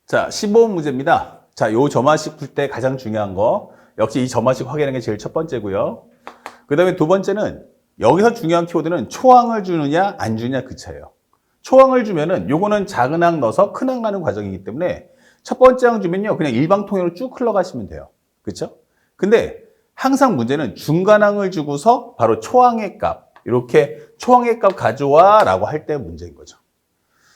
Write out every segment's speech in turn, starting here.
자, 15번 문제입니다. 자, 요 점화식 풀 때 가장 중요한 거, 역시 이 점화식 확인하는 게 제일 첫 번째고요. 그 다음에 두 번째는 여기서 중요한 키워드는 초항을 주느냐 안 주느냐 그 차예요. 초항을 주면은 요거는 작은 항 넣어서 큰 항 가는 과정이기 때문에 첫 번째 항 주면요 그냥 일방통행으로 쭉 흘러가시면 돼요. 그렇죠? 근데 항상 문제는 중간항을 주고서 바로 초항의 값, 이렇게 초항의 값 가져와 라고 할 때 문제인 거죠.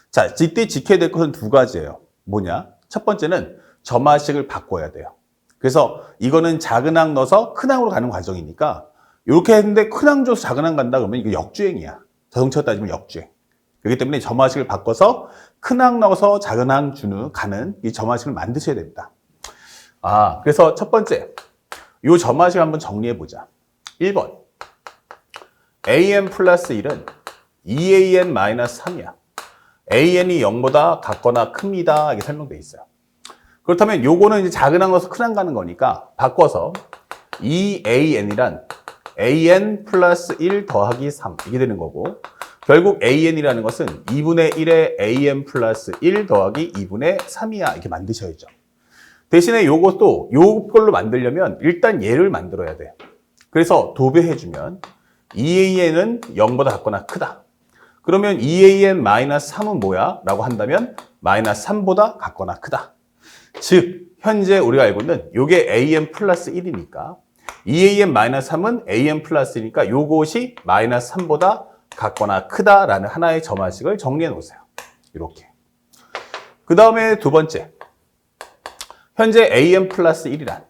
자, 이때 지켜야 될 것은 두 가지예요. 뭐냐? 첫 번째는 점화식을 바꿔야 돼요. 그래서 이거는 작은 항 넣어서 큰 항으로 가는 과정이니까 이렇게 했는데 큰 항 줘서 작은 항 간다 그러면 이거 역주행이야. 자동차로 따지면 역주행. 그렇기 때문에 점화식을 바꿔서 큰 항 넣어서 작은 항 가는 이 점화식을 만드셔야 됩니다. 그래서 첫 번째, 이 점화식 한번 정리해 보자. 1번. an 플러스 1은 2an 마이너스 3이야. an이 0보다 같거나 큽니다. 이렇게 설명되어 있어요. 그렇다면 요거는 이제 작은 항 넣어서 큰 항 가는 거니까 바꿔서 2an이란 an 플러스 1 더하기 3 이게 되는 거고, 결국 an이라는 것은 2분의 1의 an 플러스 1 더하기 2분의 3이야. 이렇게 만드셔야죠. 대신에 요것도 요걸로 만들려면 일단 얘를 만들어야 돼. 그래서 도배해주면 2an은 0보다 같거나 크다. 그러면 2an 마이너스 3은 뭐야? 라고 한다면 마이너스 3보다 같거나 크다. 즉 현재 우리가 알고 있는 요게 an 플러스 1이니까 2an 마이너스 3은 an 플러스 1이니까 요것이 마이너스 3보다 같거나 크다라는 하나의 점화식을 정리해 놓으세요. 이렇게. 그 다음에 두 번째. 현재 an 플러스 1이란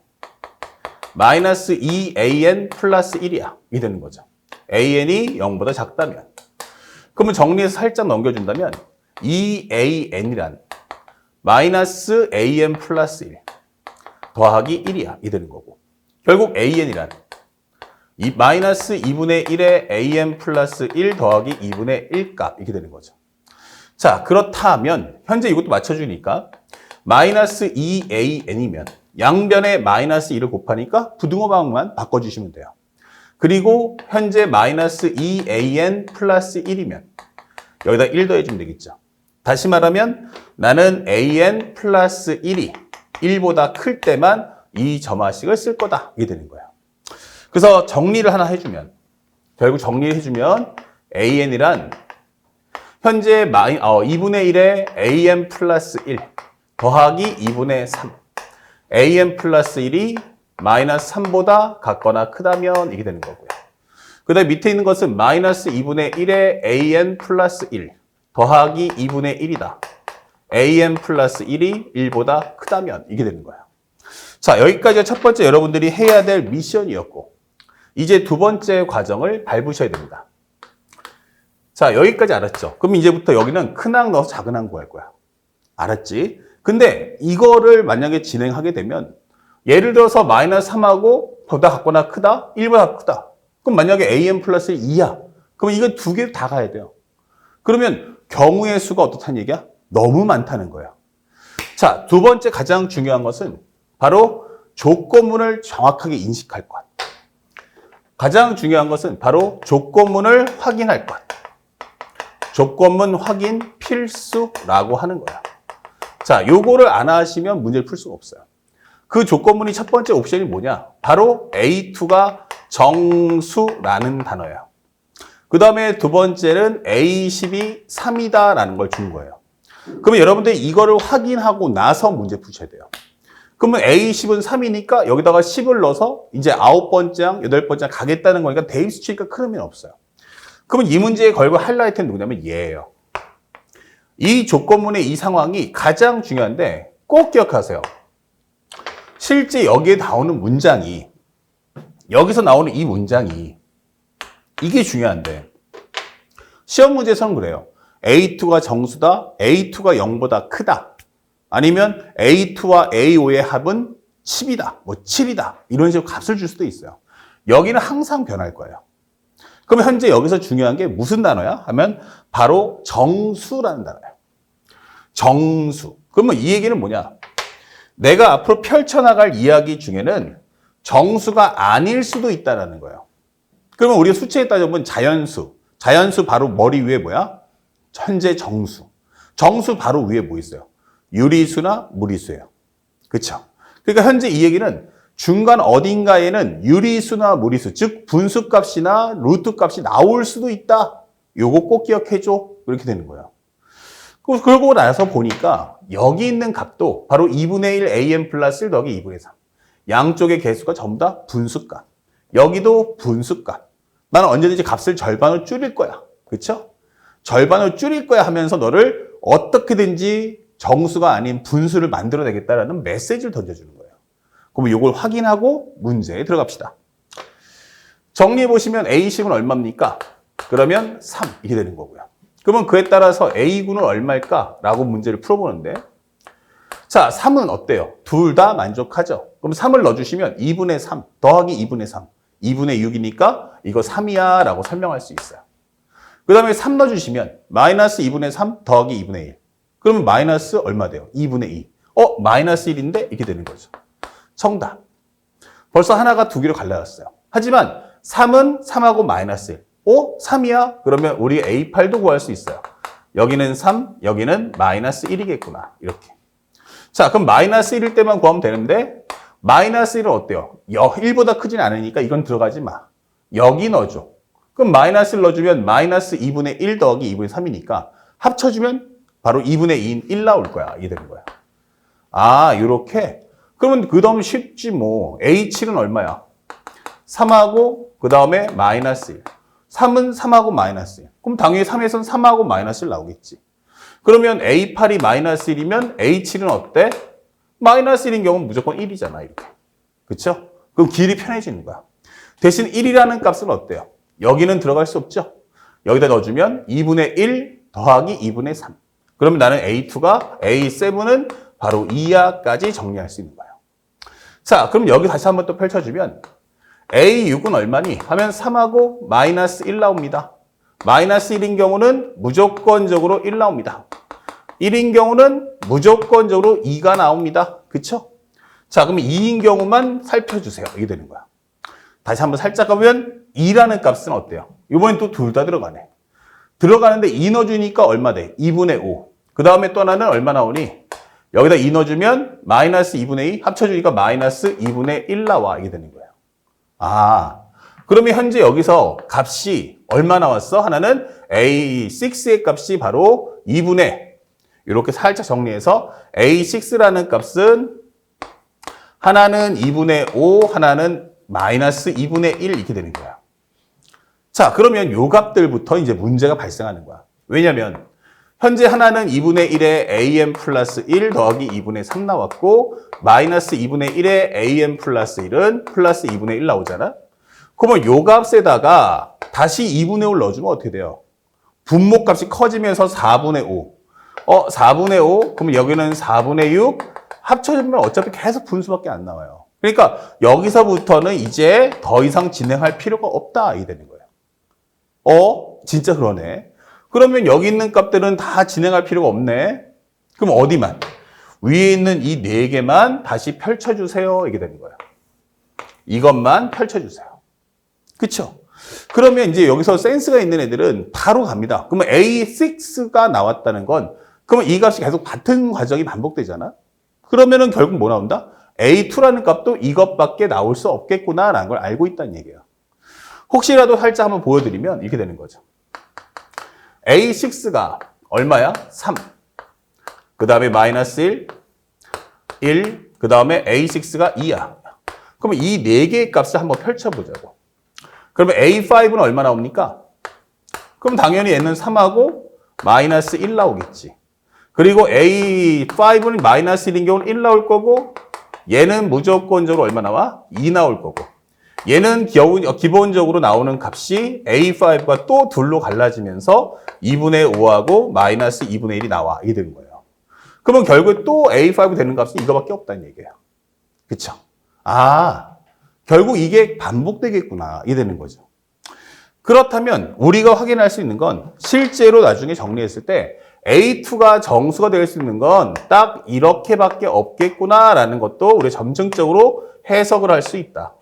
마이너스 2an 플러스 1이야. 이 되는 거죠. an이 0보다 작다면. 그러면 정리해서 살짝 넘겨준다면 2an이란 마이너스 an 플러스 1 더하기 1이야. 이 되는 거고. 결국 an이란 마이너스 2분의 1의 an 플러스 1 더하기 2분의 1 값 이렇게 되는 거죠. 자, 그렇다면 현재 이것도 맞춰주니까 마이너스 2an이면 양변에 마이너스 1을 곱하니까 부등호 방식만 바꿔주시면 돼요. 그리고 현재 마이너스 2an 플러스 1이면 여기다 1 더해주면 되겠죠. 다시 말하면 나는 an 플러스 1이 1보다 클 때만 이 점화식을 쓸 거다. 이게 되는 거예요. 그래서 정리를 하나 해주면, 결국 정리를 해주면 an이란 현재 2분의 1의 an 플러스 1 더하기 2분의 3 an 플러스 1이 마이너스 3보다 같거나 크다면 이게 되는 거고요. 그 다음에 밑에 있는 것은 마이너스 2분의 1의 an 플러스 1 더하기 2분의 1이다. an 플러스 1이 1보다 크다면 이게 되는 거예요. 자, 여기까지가 첫 번째 여러분들이 해야 될 미션이었고, 이제 두 번째 과정을 밟으셔야 됩니다. 자, 여기까지 알았죠? 그럼 이제부터 여기는 큰 항 넣어서 작은 항 구할 거야. 알았지? 근데 이거를 만약에 진행하게 되면 예를 들어서 마이너스 3하고 보다 같거나 크다? 1보다 크다. 그럼 만약에 an 플러스 2야. 그럼 이거 두 개 다 가야 돼요. 그러면 경우의 수가 어떻다는 얘기야? 너무 많다는 거예요. 자, 두 번째 가장 중요한 것은 바로 조건문을 정확하게 인식할 것. 가장 중요한 것은 바로 조건문을 확인할 것. 조건문 확인 필수라고 하는 거야. 자, 요거를 안 하시면 문제를 풀 수가 없어요. 그 조건문이 첫 번째 옵션이 뭐냐? 바로 A2가 정수라는 단어예요. 그 다음에 두 번째는 A10이 3이다라는 걸 준 거예요. 그러면 여러분들이 이거를 확인하고 나서 문제 푸셔야 돼요. 그러면 A10은 3이니까 여기다가 10을 넣어서 이제 9번째 항, 8번째 항 가겠다는 거니까 대입수 치니까 큰 의미는 없어요. 그러면 이 문제에 걸고 하이라이트는 누구냐면 얘예요. 이 조건문의 이 상황이 가장 중요한데 꼭 기억하세요. 실제 여기에 나오는 문장이, 여기서 나오는 이 문장이 이게 중요한데 시험 문제에서는 그래요. A2가 정수다, A2가 0보다 크다. 아니면 A2와 A5의 합은 10이다, 뭐 7이다. 이런 식으로 값을 줄 수도 있어요. 여기는 항상 변할 거예요. 그럼 현재 여기서 중요한 게 무슨 단어야? 하면 바로 정수라는 단어예요. 정수. 그러면 이 얘기는 뭐냐? 내가 앞으로 펼쳐나갈 이야기 중에는 정수가 아닐 수도 있다는 거예요. 그러면 우리가 수치에 따져보면 자연수. 자연수 바로 머리 위에 뭐야? 현재 정수. 정수 바로 위에 뭐 있어요? 유리수나 무리수예요. 그쵸? 그러니까 현재 이 얘기는 중간 어딘가에는 유리수나 무리수, 즉 분수값이나 루트값이 나올 수도 있다. 요거 꼭 기억해줘. 이렇게 되는 거예요. 그러고 나서 보니까 여기 있는 값도 바로 2분의 1 an 플러스 1 더하기 2분의 3. 양쪽의 개수가 전부 다 분수값. 여기도 분수값. 나는 언제든지 값을 절반으로 줄일 거야. 그쵸? 절반으로 줄일 거야 하면서 너를 어떻게든지 정수가 아닌 분수를 만들어내겠다라는 메시지를 던져주는 거예요. 그럼 이걸 확인하고 문제에 들어갑시다. 정리해보시면 A식은 얼마입니까? 그러면 3 이렇게 되는 거고요. 그러면 그에 따라서 A군은 얼마일까? 라고 문제를 풀어보는데 자, 3은 어때요? 둘 다 만족하죠? 그럼 3을 넣어주시면 2분의 3 더하기 2분의 3 2분의 6이니까 이거 3이야 라고 설명할 수 있어요. 그 다음에 3 넣어주시면 마이너스 2분의 3 더하기 2분의 1 그러면 마이너스 얼마 돼요? 2분의 2 마이너스 1인데 이렇게 되는 거죠. 정답. 벌써 하나가 두 개로 갈라졌어요. 하지만 3은 3하고 마이너스 1 3이야? 그러면 우리 A8도 구할 수 있어요. 여기는 3, 여기는 마이너스 1이겠구나. 이렇게. 자, 그럼 마이너스 1일 때만 구하면 되는데 마이너스 1은 어때요? 1보다 크진 않으니까 이건 들어가지 마. 여기 넣어줘. 그럼 마이너스 1 넣어주면 마이너스 2분의 1 더하기 2분의 3이니까 합쳐주면 바로 2분의 2인 1 나올 거야. 이게 되는 거야. 아, 요렇게. 그러면 그 다음 쉽지 뭐. A7은 얼마야? 3하고 그 다음에 마이너스 1. 3은 3하고 마이너스 1. 그럼 당연히 3에서는 3하고 마이너스 1 나오겠지. 그러면 A8이 마이너스 1이면 A7은 어때? 마이너스 1인 경우는 무조건 1이잖아. 이렇게. 그쵸? 그럼 길이 편해지는 거야. 대신 1이라는 값은 어때요? 여기는 들어갈 수 없죠? 여기다 넣어주면 2분의 1 더하기 2분의 3. 그러면 나는 A2가 A7은 바로 2야까지 정리할 수 있는 거예요. 자, 그럼 여기 다시 한번 또 펼쳐주면 A6은 얼마니? 하면 3하고 마이너스 1 나옵니다. 마이너스 1인 경우는 무조건적으로 1 나옵니다. 1인 경우는 무조건적으로 2가 나옵니다. 그쵸? 자, 그럼 2인 경우만 살펴주세요. 이게 되는 거야. 다시 한번 살짝 가보면 2라는 값은 어때요? 이번엔 또 둘 다 들어가네. 들어가는데 2 넣어주니까 얼마 돼? 2분의 5. 그 다음에 또 하나는 얼마 나오니? 여기다 2 넣어주면 마이너스 2분의 2 합쳐주니까 마이너스 2분의 1 나와. 이게 되는 거예요. 아, 그러면 현재 여기서 값이 얼마 나왔어? 하나는 A6의 값이 바로 2분의 이렇게 살짝 정리해서 A6라는 값은 하나는 2분의 5, 하나는 마이너스 2분의 1 이렇게 되는 거야. 자, 그러면 요 값들부터 이제 문제가 발생하는 거야. 왜냐면 현재 하나는 2분의 1에 an 플러스 1 더하기 2분의 3 나왔고 마이너스 2분의 1에 an 플러스 1은 플러스 2분의 1 나오잖아. 그러면 요 값에다가 다시 2분의 5를 넣어주면 어떻게 돼요? 분모값이 커지면서 4분의 5. 4분의 5? 그러면 여기는 4분의 6? 합쳐지면 어차피 계속 분수밖에 안 나와요. 그러니까 여기서부터는 이제 더 이상 진행할 필요가 없다. 이게 되는 거예요. 진짜 그러네. 그러면 여기 있는 값들은 다 진행할 필요가 없네. 그럼 어디만? 위에 있는 이 4개만 다시 펼쳐주세요. 이게 되는 거예요. 이것만 펼쳐주세요. 그쵸? 그러면 이제 여기서 센스가 있는 애들은 바로 갑니다. 그러면 A6가 나왔다는 건 그러면 이 값이 계속 같은 과정이 반복되잖아? 그러면은 결국 뭐 나온다? A2라는 값도 이것밖에 나올 수 없겠구나라는 걸 알고 있다는 얘기예요. 혹시라도 살짝 한번 보여드리면 이렇게 되는 거죠. A6가 얼마야? 3. 그 다음에 마이너스 1, 1, 그 다음에 A6가 2야. 그러면 이 4개의 값을 한번 펼쳐보자고. 그러면 A5는 얼마 나옵니까? 그럼 당연히 얘는 3하고 마이너스 1 나오겠지. 그리고 A5는 마이너스 1인 경우는 1 나올 거고 얘는 무조건적으로 얼마 나와? 2 나올 거고 얘는 기본적으로 나오는 값이 A5가 또 둘로 갈라지면서 2분의 5하고 마이너스 2분의 1이 나와. 이게 되는 거예요. 그러면 결국 또 A5 되는 값이 이거밖에 없다는 얘기예요. 그쵸? 결국 이게 반복되겠구나. 이게 되는 거죠. 그렇다면 우리가 확인할 수 있는 건 실제로 나중에 정리했을 때 A2가 정수가 될 수 있는 건 딱 이렇게밖에 없겠구나라는 것도 우리가 점증적으로 해석을 할 수 있다.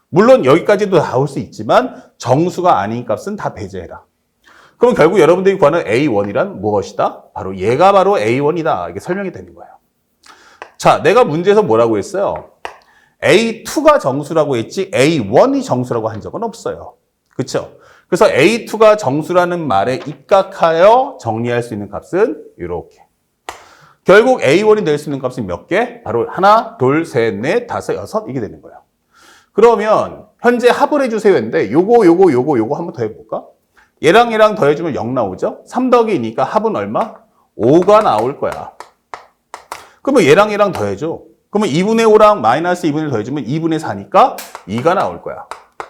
물론 여기까지도 나올 수 있지만 정수가 아닌 값은 다 배제해라. 그럼 결국 여러분들이 구하는 A1이란 무엇이다? 바로 얘가 바로 A1이다. 이게 설명이 되는 거예요. 자, 내가 문제에서 뭐라고 했어요? A2가 정수라고 했지 A1이 정수라고 한 적은 없어요. 그렇죠? 그래서 A2가 정수라는 말에 입각하여 정리할 수 있는 값은 이렇게. 결국 A1이 낼 수 있는 값은 몇 개? 바로 하나, 둘, 셋, 넷, 다섯, 여섯 이게 되는 거예요. 그러면 현재 합을 해주세요 했는데 요거 한번 더 해볼까? 얘랑 얘랑 더해주면 0 나오죠? 3 더하기 2니까 합은 얼마? 5가 나올 거야. 그러면 얘랑 얘랑 더해줘. 그러면 2분의 5랑 마이너스 2분의 1 더해주면 2분의 4니까 2가 나올 거야.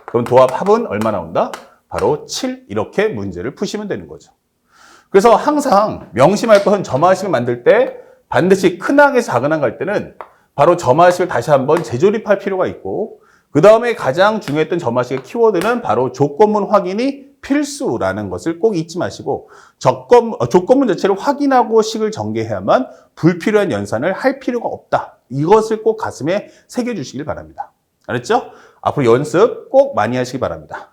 그럼 도합 합은 얼마 나온다? 바로 7 이렇게 문제를 푸시면 되는 거죠. 그래서 항상 명심할 것은 점화식을 만들 때 반드시 큰 항에서 작은 항 갈 때는 바로 점화식을 다시 한번 재조립할 필요가 있고 그 다음에 가장 중요했던 점화식의 키워드는 바로 조건문 확인이 필수라는 것을 꼭 잊지 마시고 조건문 자체를 확인하고 식을 전개해야만 불필요한 연산을 할 필요가 없다. 이것을 꼭 가슴에 새겨주시길 바랍니다. 알았죠? 앞으로 연습 꼭 많이 하시기 바랍니다.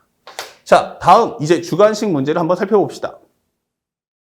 자, 다음 이제 주관식 문제를 한번 살펴봅시다.